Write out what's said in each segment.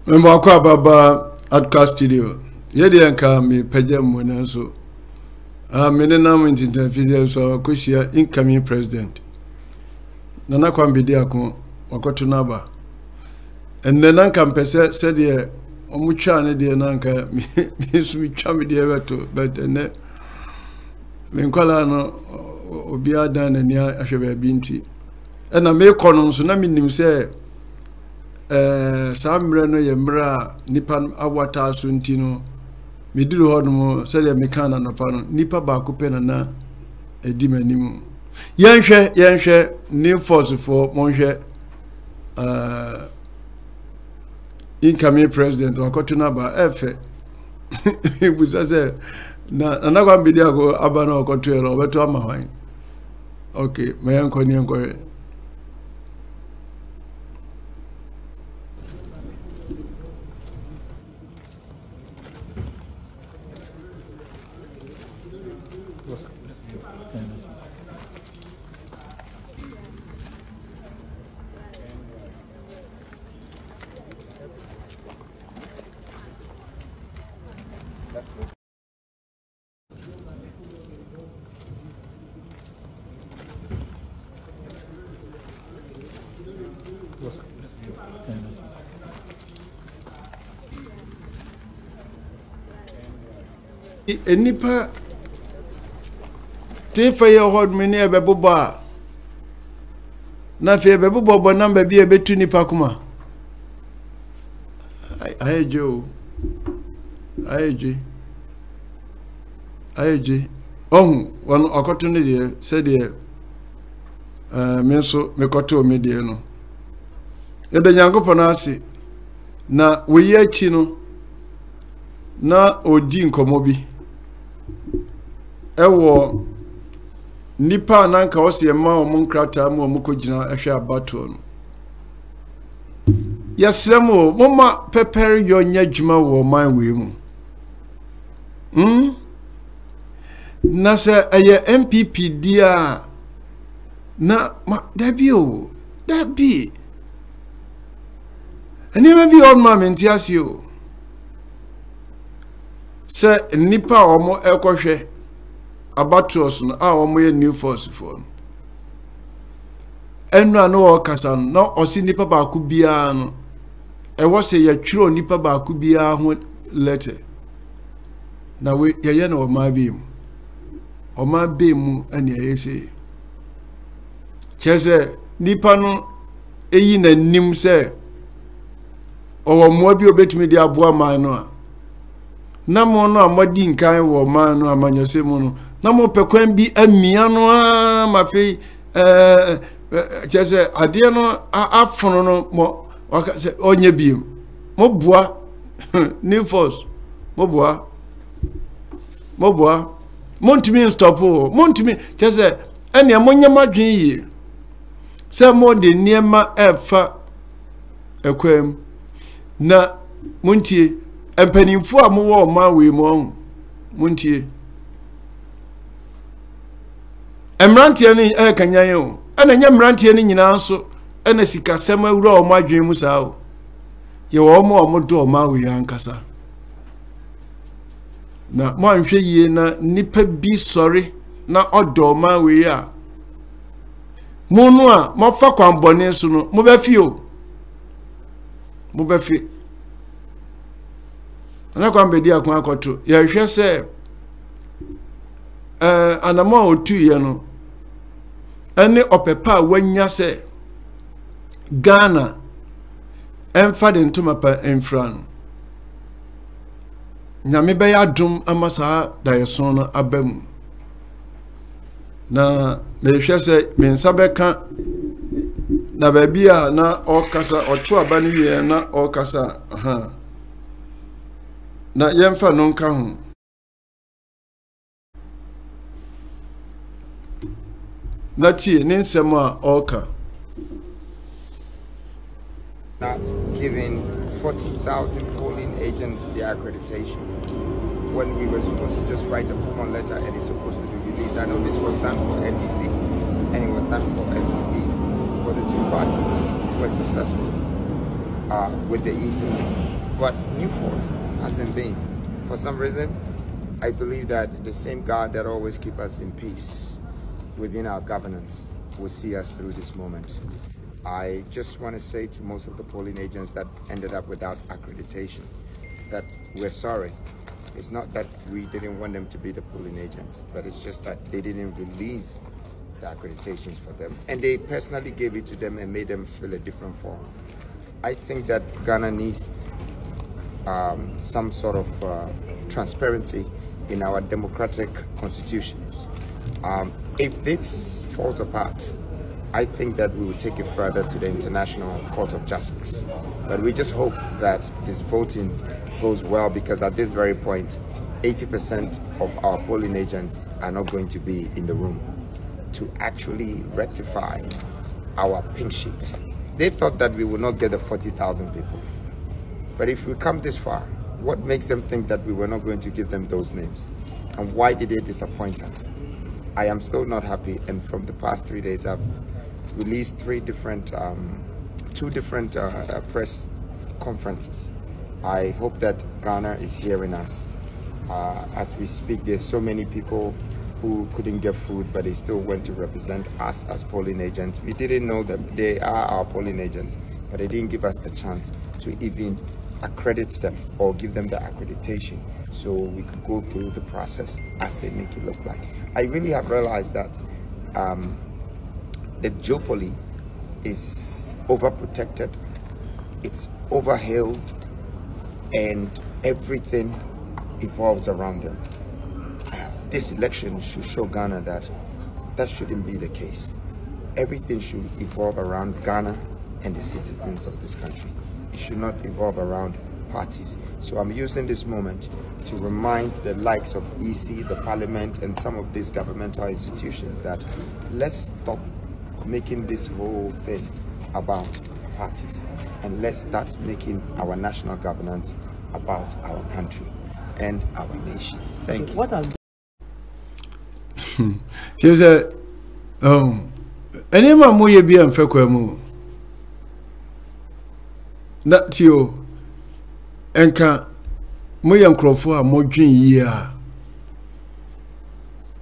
Memwakwa baba at studio. Yedi anka me pagya mwana so. Mene na mo interview so akoshia incoming president. Nana kwambedi akon wakoto naba. Enne nanka mpese said ye omutwa ne de nanka me sumi twa me de beto but enne me nkwala no obi adan na ni ahwebe bi nti. Ena me kono so na minim se samre no ye mra nipa awata so nti no meduru ho no se de mekana no pa no nipa ba ko pe na edi manim yenhwe new force for monhwe incoming president wakoto na ba efe buza se na kwa mbidi ako aba na wakoto ero obeto ama hwan okay mayanko ni enko enipa tefa ye hod meni ebeboba na fe ebeboba bo namba bi ebetu nipa kuma ayejo won okoto ne de se de menso mekoto me de no ede nyankopon ase na weyi achi no na odi nkomo bi ewo nipa nanka wose ma o munkrata ma o mukogina ehwe abato no yasremo mama prepare yo nyadwuma wo man we mu na se eye MPP dia na ma dabi ani ma bi on ma menti asio se nipa omo ekohwe abatros no a omo ye new force for enu anu o kasa no na osi nipa ba ku bia no e wo se ye twiro nipa ba ku bia ho letter na we ye na o ma bi mu ani ayese chese nipa no eyi na nim se o mo bi obetumi di aboa man no a na mo no amodi nkan wo man no amanyose mu no na mo pekwan bi amia no a mafi chese ade no afono no mo wakase onye bi mo boa new force mo boa montimi stop o montimi chese ene monye madwen yi se mo de niema efa ekwem na muntie empanimfo amowo ma we mo muntie emrantie ni kanyan o ana nya mrantie ni nyina so ana sika sema wura o madwen mu saa o ye wo mo do ma we ankasa na mo anhwe yie na nipa bi sori na odo ma we a munu a mo fa kwambone so no mo ba fi o mo ba fi na kwambedi akon akoto ye hwe se anamo otu ye no ene opepa wanya se Ghana emfa de ntoma pa enfran nyame be ya dum amasa da yeson no abam na me hwe se me nsa be ka na ba bia na okasa oto aba ne wie na okasa na yemfa no nka ho na tie ne nsema oka not giving 40,000 polling agents the accreditation when we were supposed to just write a common letter and it's supposed to be released. I know this was done for NDC and it was done for MPP, but the two parties were successful with the EC. But New Force hasn't been. For some reason, I believe that the same God that always keeps us in peace within our governance will see us through this moment. I just want to say to most of the polling agents that ended up without accreditation that we're sorry. It's not that we didn't want them to be the polling agents, but it's just that they didn't release the accreditations for them. And they personally gave it to them and made them fill a different form. I think that Ghana needs some sort of transparency in our democratic constitutions. If this falls apart, I think that we will take it further to the International Court of Justice. But we just hope that this voting goes well, because at this very point, 80% of our polling agents are not going to be in the room to actually rectify our pink sheets. They thought that we would not get the 40,000 people. But if we come this far, what makes them think that we were not going to give them those names? And why did they disappoint us? I am still not happy, and from the past 3 days, I've released two different press conferences. I hope that Ghana is hearing us. As we speak, there's so many people who couldn't get food, but they still went to represent us as polling agents. We didn't know that they are our polling agents, but they didn't give us the chance to even accredit them or give them the accreditation so we could go through the process as they make it look like. I really have realized that the duopoly is overprotected, it's overhailed, and everything evolves around them. This election should show Ghana that that shouldn't be the case. Everything should evolve around Ghana and the citizens of this country. It should not evolve around parties. So I'm using this moment to remind the likes of EC, the Parliament, and some of these governmental institutions that let's stop making this whole thing about parties, and let's start making our national governance about our country and our nation. Thank you. What has she said, any man will be unfair. That you and can Moyan Crawford more dream year.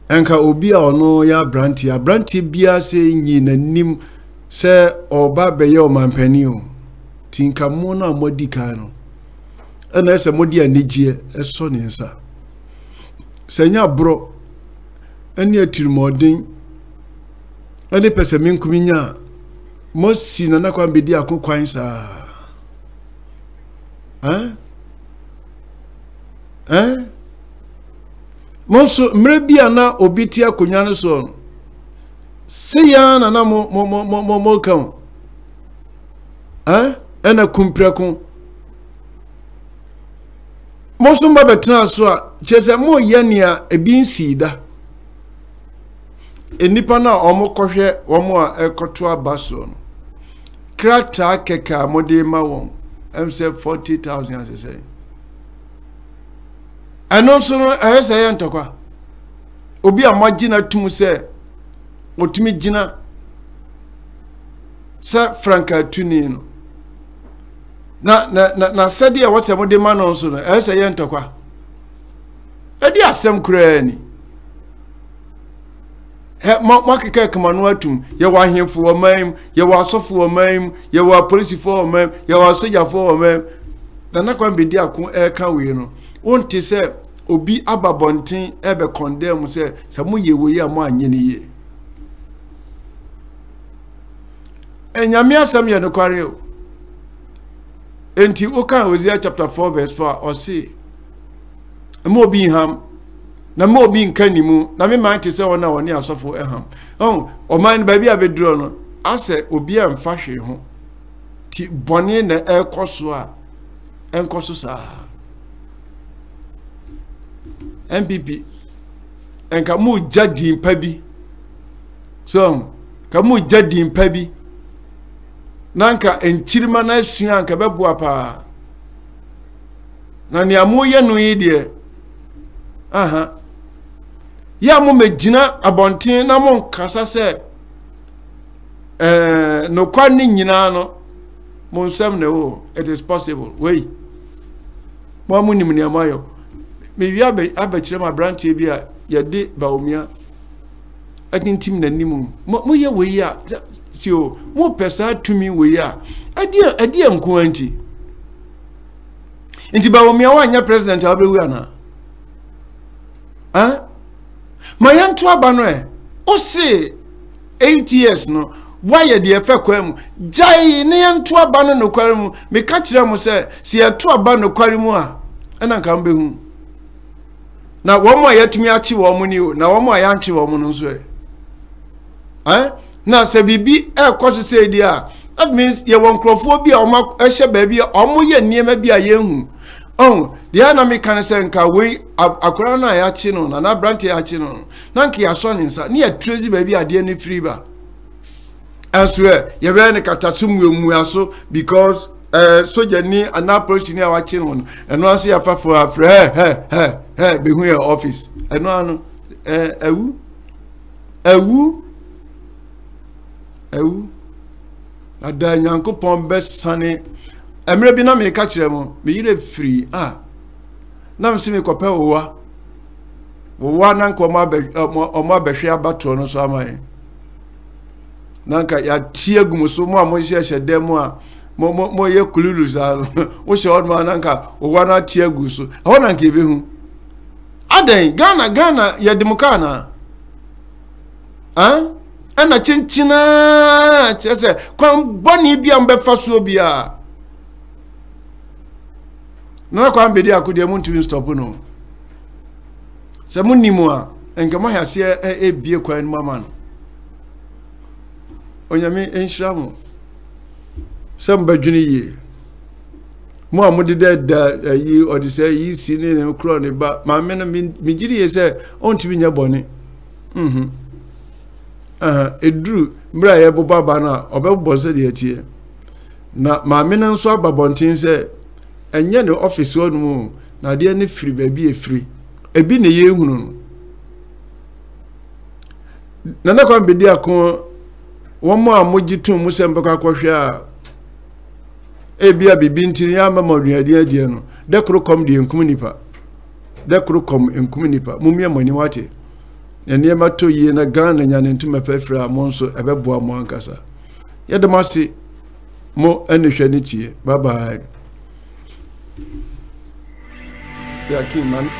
Anka Obia or no ya Branty Bia saying yin and nim, sir, or Babayo Mampenio. Tinka Mona Modicano. And as a Modia Nigia, a son in sir. Senya bro, and yet till morning. Any person mean Kuminya. Most seen an aqua be dear coquines are. Monso mrebiana obitia kunyane so seyana na mo kan ena kumpreko monso mba betena so a chese mo yania ebinsida enipa na omokohwe omo a ekoto abaso no krata keka mode ma won say 40,000 as I say. And also, I say, Antaqua Obi a magina to say, what to me, Gina Sir Franca Tunino. Na said, I was a modern man also, as I Antaqua. A dear some cranny. Market Commonwealth, you want him for a mime, you want so for a mime, you want police for a mime, you want soldier for a mime. The not going to be there, air can we know. Won't say, Obi Ababontin ever condemn, say, some ye we are one ye. And Yamia Samia no quarrel. And Oka was here, chapter 4, verse 4, or see. A more being ham. Na mo bi nka nimu na me man te se wona woni asofo eham o man ba bi abedro no ase obi amfa hwe ho ti bone na ekoso a enkoso sa MPP enka mu jadi mpa bi so ka mu jadi mpa bi nanka enchirima na asua anka beboa pa na ne amoye no yi de ya mo megina abonten na mo kasa se no kwa ni nyina no mo nsem ne wo it is possible wey mo amu nim ne amayo me wi abekire ma brantie bi a ye de Bawumia atintim nanimu mo ye we ya tio mo pesa tumi we ya ade nko anti nti Bawumia wa nya president abewu ana ma yanto aba no o se 8 years no why de efe kwam jai ne yanto aba no nokware mu me ka kire mo se yato aba nokware mu a na nka mbehu na wo mo yatumi achi wo mo ni o na wo mo ayanchi wo mo no so na se bibi koso se di a that means ye won krofo bi a o ma ehye ba bi o mo ye niema bi a ye hu the na me kan se nka we akora na ya chi no na brand ya chi no na nka ya so ni nsa ne ya trezi ba bi ade ni free ba elsewhere ye be ne katatumwe mu aso because soja ni anapolisi ni awachi no eno ase ya fa for afre be hu your office eno anu ewu ada Nyankopon be sane emre bi na me ka kire mo me yire free na mse me kope wowa na nko ma behwe abato no so amaye nanka ya tie gumuso mo amo hye demo a mo ye kululu za wo she odma nanka wowa na tie guso ho nanka ebe hu adan Ghana ya demokana ana chinchina chese kwa boni bia mbefa so bia na kwa mbedi akode mu ntumi stop no se munnimu a enka mo hase ebie kwan mama no onyame enhira mo se mbadwini ye mo amode da yi odise yi si ne kro ne ba ma me no migiri ye se ontumi nya bone edru mbra ye bo baba na obebo se de atie na ma me no nso ababontin se enye ne office wonu na de ne free ba bi efree ebi ne ye hunu na na kwa mbedi akon womo amogitum musembe kwa kwhwe a ebia bibi ntini ya mama nuade adie no de krokom de enkum nipa de krokom enkum nipa mumie mani wate ene ma to yi na Ghana nya ne ntuma fafira mo nso ebeboa mo ankasa yedemasi mo enhwe ne tie bye bye ya king man